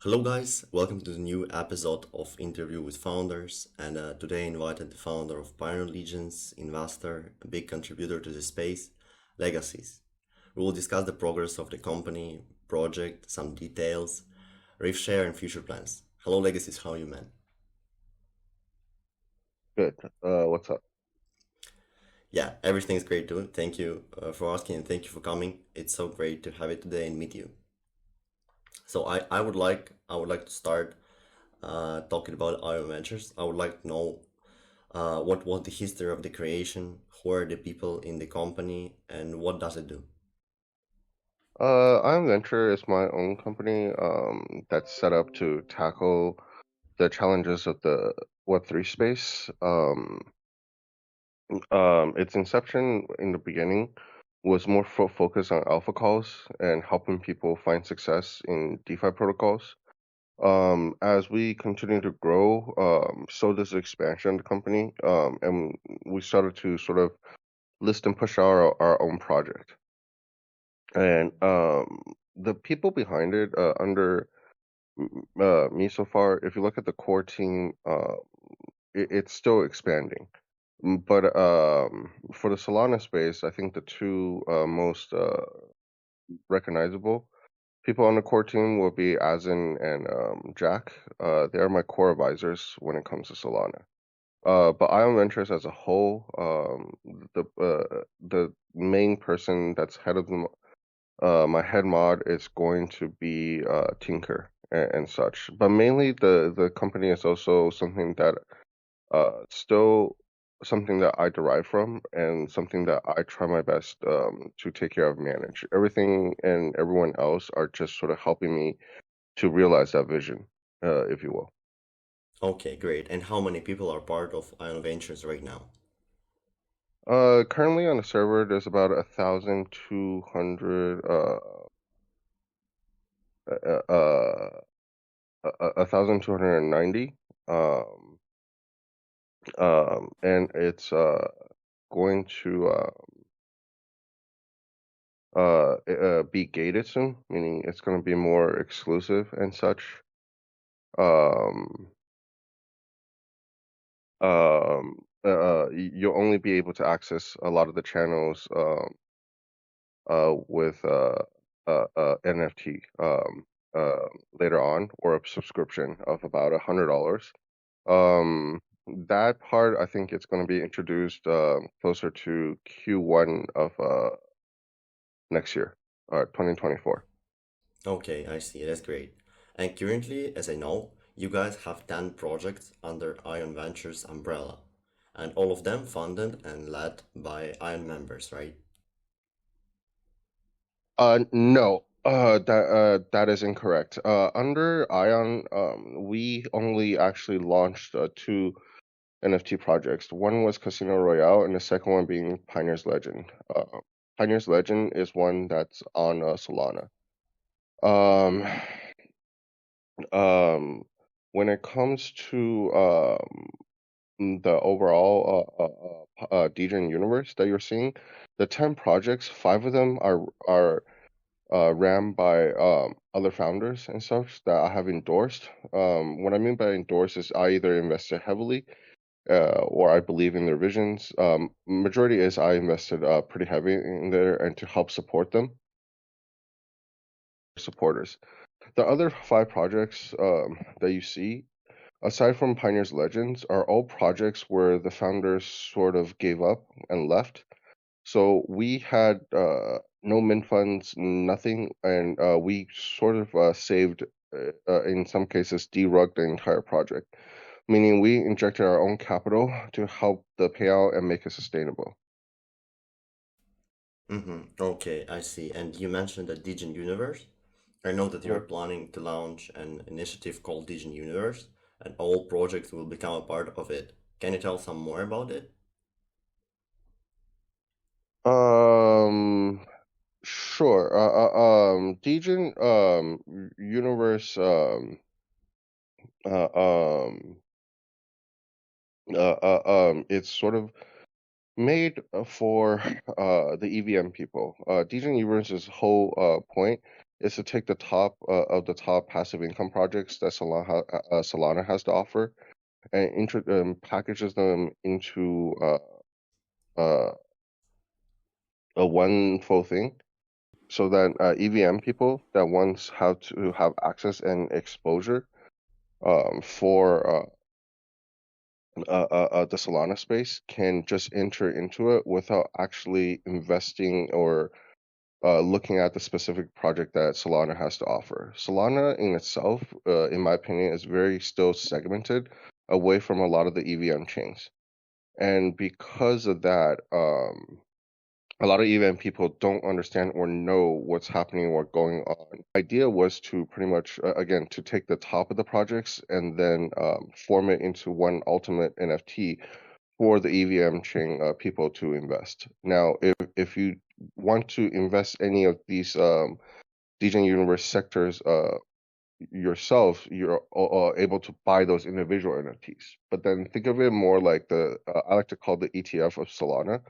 Hello, guys. Welcome to the new episode of Interview with Founders. And today, I invited the founder of Pioneer Legions, investor, a big contributor to the space, Legacyz. We will discuss the progress of the company, project, some details, riff share, and future plans. Hello, Legacyz. How are you, man? Good. What's up? Yeah, everything's great too. Thank you for asking and thank you for coming. It's so great to have it today and meet you. So I would like to start talking about Aion Ventures. I would like to know what was the history of the creation, who are the people in the company, and what does it do? Aion Venture is my own company that's set up to tackle the challenges of the Web3 space. Its inception in the beginning was more focused on alpha calls and helping people find success in DeFi protocols. As we continue to grow, so does the expansion of the company, and we started to sort of list and push our own project. And the people behind it, under me so far, if you look at the core team, it's still expanding. But for the Solana space, I think the two most recognizable people on the core team will be Azin and Jack. They are my core advisors when it comes to Solana. But Ion Ventures as a whole, the main person that's head of the my head mod is going to be Tinker and such. But mainly the company is also something that still something that I derive from and something that I try my best to take care of manage. Everything and everyone else are just sort of helping me to realize that vision, if you will. Okay, great. And how many people are part of Ion Ventures right now? Currently on the server, there's about 1,200 uh, uh, 1,290. Um, and it's going to be gated soon, meaning it's going to be more exclusive and such. Um, you'll only be able to access a lot of the channels with NFT later on, or a subscription of about $100. Um, that part, I think it's going to be introduced closer to Q1 of next year, 2024. Okay, I see. That's great. And currently, as I know, you guys have 10 projects under Ion Ventures umbrella, and all of them funded and led by Ion members, right? No, that is incorrect. Under Ion, we only actually launched two NFT projects. One was Casino Royale, and the second one being Pioneer's Legend. Pioneer's Legend is one that's on Solana. Um, um, when it comes to the overall DJing universe that you're seeing, the 10 projects, five of them are ran by other founders and such that I have endorsed. What I mean by endorse is I either invested heavily or I believe in their visions. Majority is I invested pretty heavy in there and to help support them, supporters. The other five projects that you see, aside from Pioneer's Legends, are all projects where the founders sort of gave up and left. So we had no mint funds, nothing, and we sort of saved, in some cases, derugged the entire project, meaning we injected our own capital to help the payout and make it sustainable. Okay, I see. And you mentioned the Digen Universe. I know that you're Mhm. planning to launch an initiative called Digen Universe, and all projects will become a part of it. Can you tell some more about it? Um, sure. Degen Universe uh, um it's sort of made for the EVM people. Degen Universe's whole point is to take the top of the top passive income projects that Solana has to offer and packages them into uh, a one full thing, so that EVM people that wants have to have access and exposure for the Solana space can just enter into it without actually investing or looking at the specific project that Solana has to offer. Solana in itself, in my opinion, is very still segmented away from a lot of the EVM chains. And because of that, a lot of EVM people don't understand or know what's happening or going on. Idea was to pretty much, again, to take the top of the projects and then form it into one ultimate NFT for the EVM chain people to invest. Now, if you want to invest any of these DJ Universe sectors yourself, you're able to buy those individual NFTs. But then think of it more like I like to call the ETF of Solana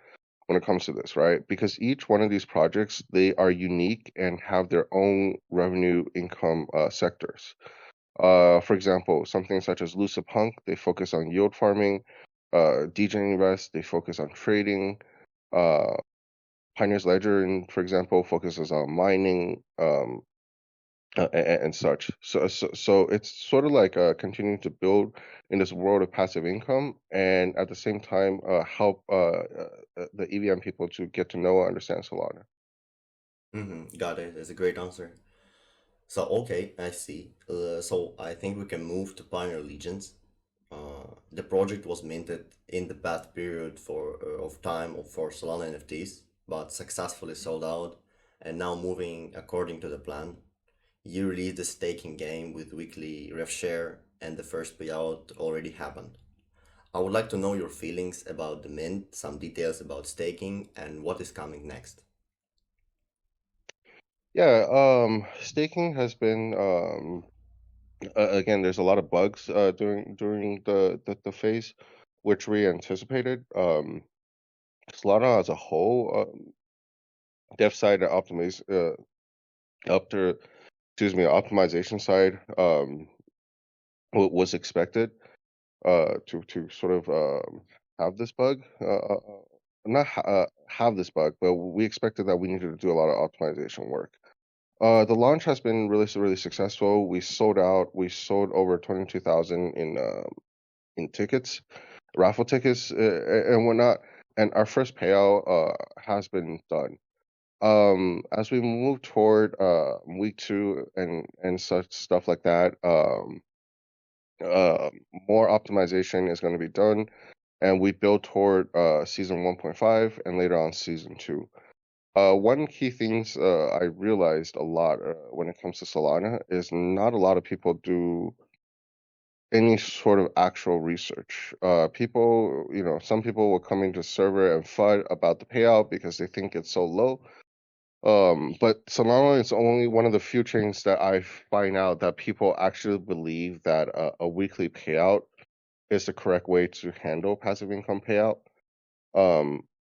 when it comes to this, right? Because each one of these projects, they are unique and have their own revenue income sectors. For example, something such as Lucid they focus on yield farming. DJ Invest, they focus on trading. Uh, Pioneer's Ledger, for example, focuses on mining and such. So it's sort of like continuing to build in this world of passive income, and at the same time help the EVM people to get to know and understand Solana. Got it. That's a great answer. So, okay, I see. So I think we can move to Pioneer Legions. The project was minted in the bad period of time for Solana NFTs, but successfully sold out, and now moving according to the plan. You released the staking game with weekly rev share, and the first payout already happened. I would like to know your feelings about the mint, some details about staking, and what is coming next. Yeah, staking has been again. There's a lot of bugs during the phase, which we anticipated. Solana as a whole, dev side and after optimization side was expected to sort of have this bug. Not have this bug, but we expected that we needed to do a lot of optimization work. The launch has been really successful. We sold out. We sold over 22,000 in tickets, raffle tickets, and whatnot. And our first payout has been done. As we move toward week two and such stuff like that, uh, more optimization is going to be done, and we build toward season 1.5 and later on season 2. One key things I realized a lot when it comes to Solana is not a lot of people do any sort of actual research. People, some people will come into server and FUD about the payout because they think it's so low. But Solana is only one of the few chains that I find out that people actually believe that a weekly payout is the correct way to handle passive income payout.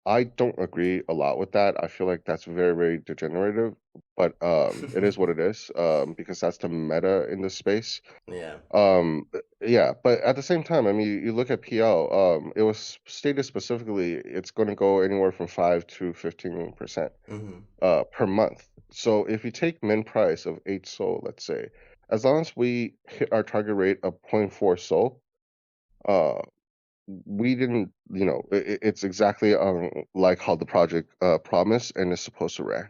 I don't agree a lot with that. I feel like that's very degenerative, but it is what it is, because that's the meta in this space. Yeah. Um, yeah, but at the same time, I mean, you look at PL, it was stated specifically it's going to go anywhere from 5 to 15% Mm-hmm. per month. So if you take min price of 8 SOL, let's say, as long as we hit our target rate of 0.4 SOL, uh, we didn't, it's exactly like how the project promised and is supposed to run.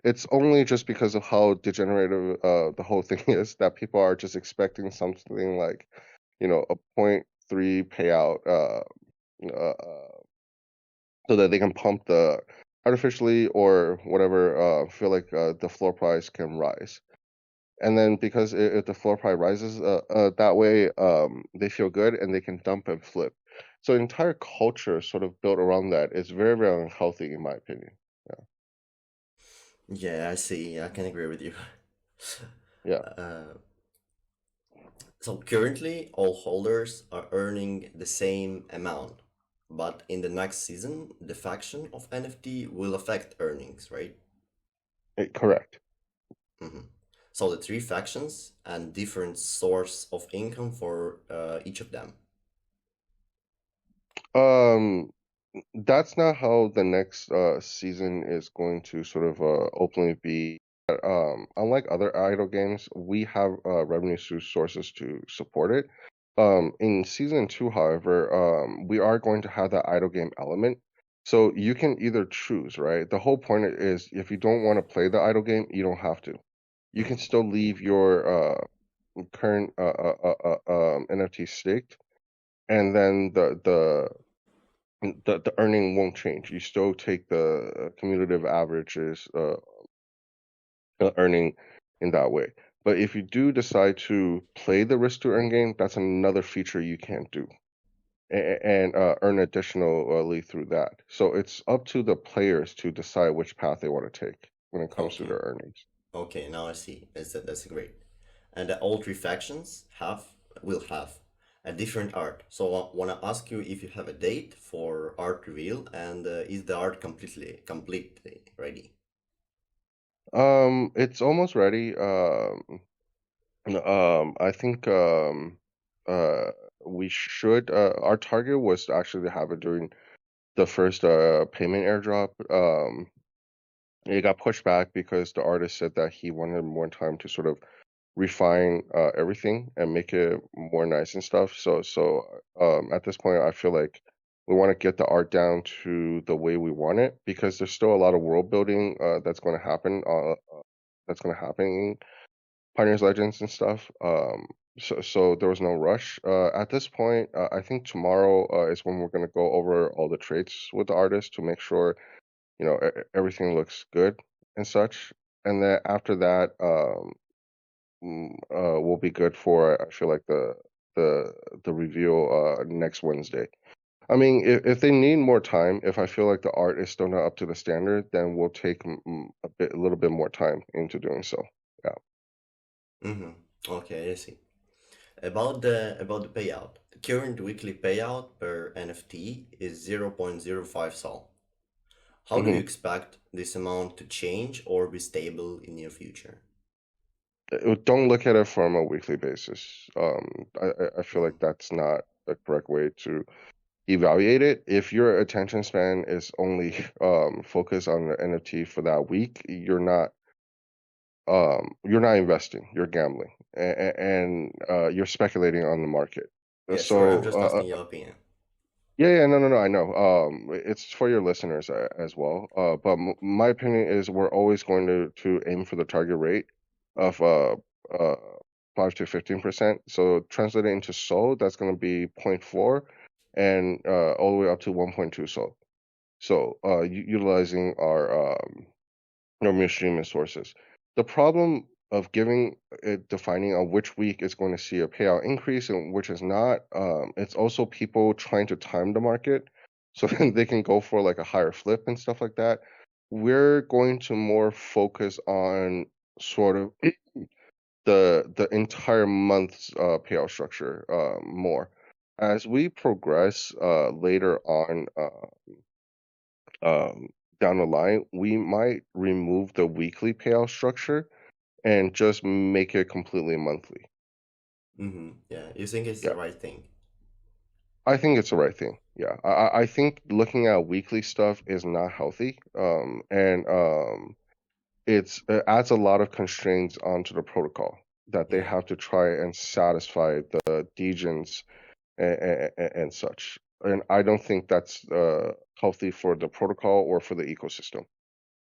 It's only just because of how degenerative the whole thing is that people are just expecting something like, a point 0.3 payout so that they can pump the artificially or whatever, feel like the floor price can rise. And then because if the floor price rises that way, they feel good and they can dump and flip. So the entire culture sort of built around that is very unhealthy, in my opinion. Yeah, Yeah, I see. I can agree with you. yeah. Uh, so currently, all holders are earning the same amount, but in the next season, the faction of NFT will affect earnings, right? Correct. Hmm. So the three factions and different source of income for each of them. Um, that's not how the next season is going to sort of openly be. Unlike other idle games, we have revenue sources to support it. In season two, however, we are going to have that idle game element. So you can either choose, right? The whole point is if you don't want to play the idle game, you don't have to. You can Hmm. still leave your current NFT staked, and then the earning won't change. You still take the cumulative averages earning in that way. But if you do decide to play the risk to earn game, that's another feature you can't do and earn additionally through that. So it's up to the players to decide which path they want to take when it comes to Okay. their earnings. Okay, now I see. That's great. And all three factions will have a different art. So I want to ask you if you have a date for art reveal and is the art completely ready? It's almost ready. I think uh we should our target was actually to have it during the first payment airdrop. It got pushed back because the artist said that he wanted more time to sort of refine everything and make it more nice and stuff. So at this point, I feel like we want to get the art down to the way we want it because there's still a lot of world building that's going to happen. That's going to happen in Pioneers Legends and stuff. So there was no rush. At this point, I think tomorrow is when we're going to go over all the traits with the artist to make sure everything looks good and such. And then after that, will be good for I feel like the the reveal next Wednesday. I mean, if they need more time, if I feel like the art is still not up to the standard, then we'll take a little bit more time into doing so. Yeah. Mm-hmm. Okay, I see. About the payout. The current weekly payout per NFT is 0.05 sol. How do you hmm expect this amount to change or be stable in near future? Don't look at it from a weekly basis. I feel Mm-hmm. like that's not the correct way to evaluate it. If your attention span is only focused on the NFT for that week, you're not investing, you're gambling, and you're speculating on the market. Yeah, sure. I'm So just asking your opinion. yeah, no, I know. It's for your listeners as well. But my opinion is we're always going to aim for the target rate of 5 to 15%. So translated into SOL, that's going to be zero point 0.4 and all the way up to 1.2 SOL. So utilizing our revenue streaming sources. The problem of giving it defining on which week is going to see a payout increase and which is not, it's also people trying to time the market so then they can go for like a higher flip and stuff like that. We're going to more focus on sort of the entire month's payout structure more. As we progress later on um, down the line, we might remove the weekly payout structure and just make it completely monthly. Mm-hmm. Yeah, you think it's the Yeah, right thing? I think it's the right thing. Yeah, I think looking at weekly stuff is not healthy. And it adds a lot of constraints onto the protocol that they Yeah. have to try and satisfy the degens and such. And I don't think that's healthy for the protocol or for the ecosystem.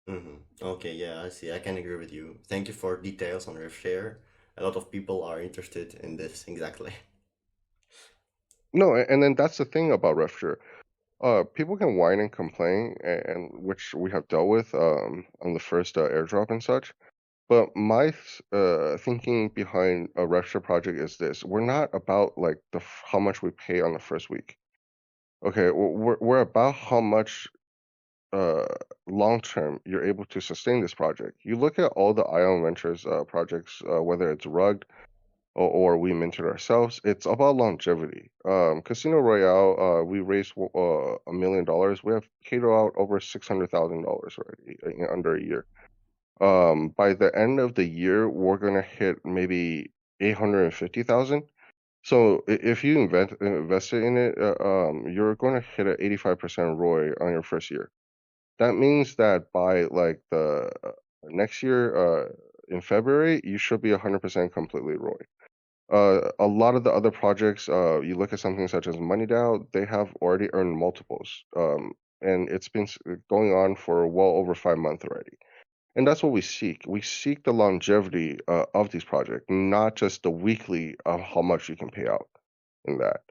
Mm-hmm. Okay, yeah, I see. I can agree with you. Thank you for details on your share. A lot of people are interested in this exactly. No, and then that's the thing about RefShare. People can whine and complain, and which we have dealt with on the first airdrop and such. But my thinking behind a RefShare project is this: we're not about like how much we pay on the first week. Okay, we're about how much uh long term you're able to sustain this project. You look at all the Aion Ventures projects, whether it's Rugged or we minted ourselves. It's about longevity. Casino Royale, we raised $1 million. We have paid out over $600,000 already in under a year. By the end of the year, we're gonna hit maybe 850,000. So if you invested in it, you're going to hit an 85% ROI on your first year. That means that by like the next year, in February, you should be 100% completely ROI. A lot of the other projects, you look at something such as MoneyDAO, they have already earned multiples, and it's been going on for well over 5 months already. And that's what we seek. We seek the longevity of these projects, not just the weekly of how much you can pay out in that.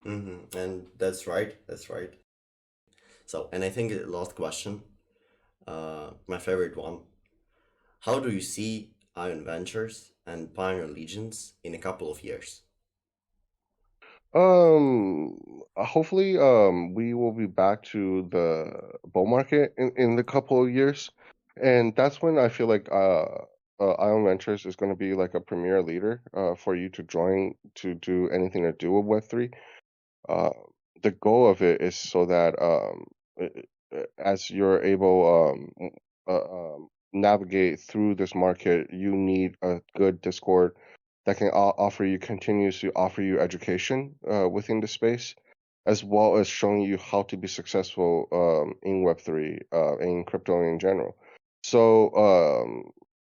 And that's right. That's right. So, and I think the last question, my favorite one. How do you see Aion Ventures and Pioneer Legions in a couple of years? Hopefully, we will be back to the bull market in the couple of years, and that's when I feel like Ion Ventures is going to be like a premier leader for you to join to do anything to do with Web3. Uh, the goal of it is so that as you're able navigate through this market, you need a good Discord that can offer you continuously offer you education within the space, as well as showing you how to be successful in Web3 in crypto in general. So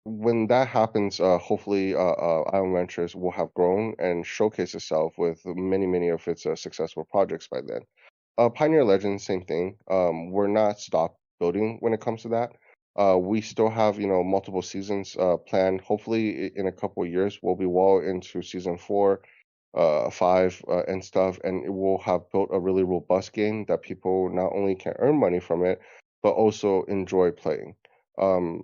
when that happens, hopefully Ion Ventures will have grown and showcased itself with many of its successful projects by then. Pioneer Legends, same thing. We're not stopped building when it comes to that. We still have, multiple seasons planned. Hopefully, in a couple of years, we'll be well into season 4, 5, and stuff, and it will have built a really robust game that people not only can earn money from it, but also enjoy playing. Um,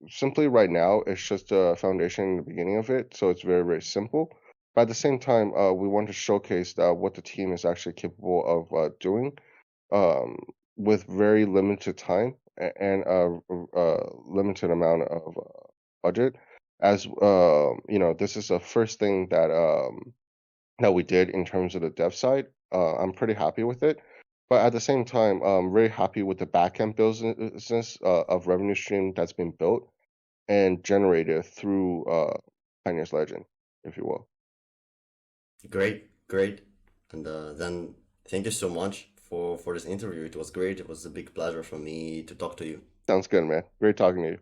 Simply right now, it's just a foundation in the beginning of it, so it's very simple. But at the same time, we want to showcase what the team is actually capable of doing um, with very limited time and a limited amount of budget. As this is the first thing that we did in terms of the dev side. I'm pretty happy with it. But at the same time, I'm very happy with the backend business of revenue stream that's been built and generated through Pioneer's Legend, if you will. Great, great. And then thank you so much for this interview. It was great. It was a big pleasure for me to talk to you. Sounds good, man. Great talking to you.